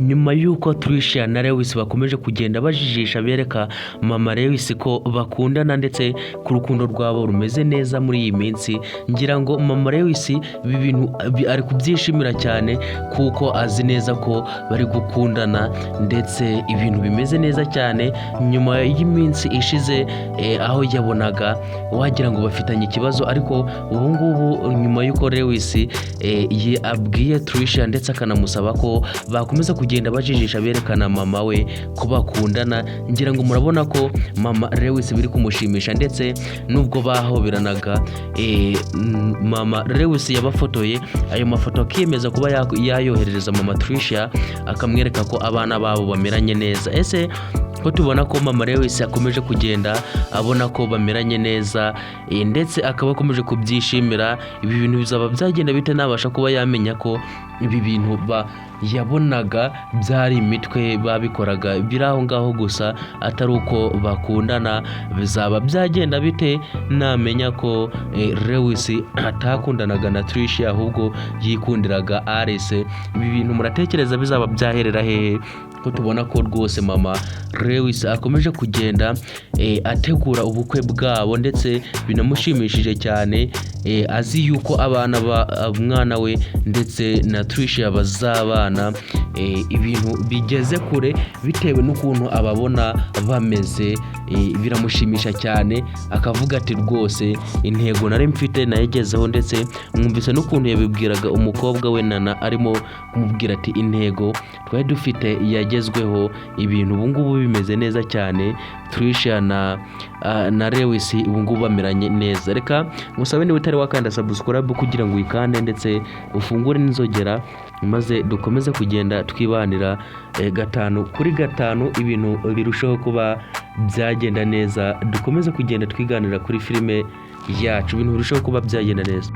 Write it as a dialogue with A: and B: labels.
A: nyuma y'uko Tricia na Lewis bakomeje kugenda bajijisha bereka mama Lewis ko bakundana ndetse ku rukundo rwabo rumeze neza muri iyi minsi, ngira ngo mama Lewis ibi bintu ari kubyishimira cyane kuko azi neza ko bari gukundana ndetse ibintu bimeze neza cyane nyuma y'iminsi ishize aho yabonaga wagira ngo bafitanye ikibazo, ariko ubu ngubu nyuma y'uko Lewis abwiye Tricia ndetse akanamusaba ko bakomeza kugenda bajijisha berekana mama we ko bakundana, ngira ngo murabona ko mama Lewis biri kumushimisha ndetse nubwo bahoberanaga mama Lewis yabafotoye ayo mafoto akiyemeza kuba yayoherereza mama Tricia akamwereka ko abana babo bameranye neza. Ese ko tubona ko mama Lewis akomeje kugenda abona ko bameranye neza ndetse akaba akomeje kubyishimira, ibi bintu bizaba byagenda bite nabasha kuba yamenya ko ibi bintu yabonaga byari imitwe babikoraga biri aho ngaho gusa atari uko bakundana, bizaba byagenda bite namenya ko Lewis atakundanaga na Tricia ahubwo yikundiraga Alice? Ibi bintu muratekereza bizaba byaherera hehe ko tubona ko rwose mama Lewis akomeje kugenda ategura ubukwe bwabo ndetse binamushimishije cyane, azi yuko umwana we ndetse na Tricia bazabana ibintu bigeze kure bitewe n'ukuntu ababona bameze, biramushimisha cyane akavuga ati rwose intego nari mfite nayigezeho, ndetse mwumvise n'ukuntu yabibwiraga umukobwa we Nana arimo kumubwira ati intego twari dufite yagezweho, ibintu ubu ngubu bimeze neza cyane, Tricia na Lewis ubu ngubu bameranye neza. Reka musabe niba utari wakanda subscribe kugira ngo uyikande ndetse ufungure n'inzogera maze dukomeze kugenda twibanira 5 kuri 5 ibintu birushaho kuba byagenda neza, dukomeze kugenda twiganira kuri filime yacu ibintu birushaho kuba byagenda neza.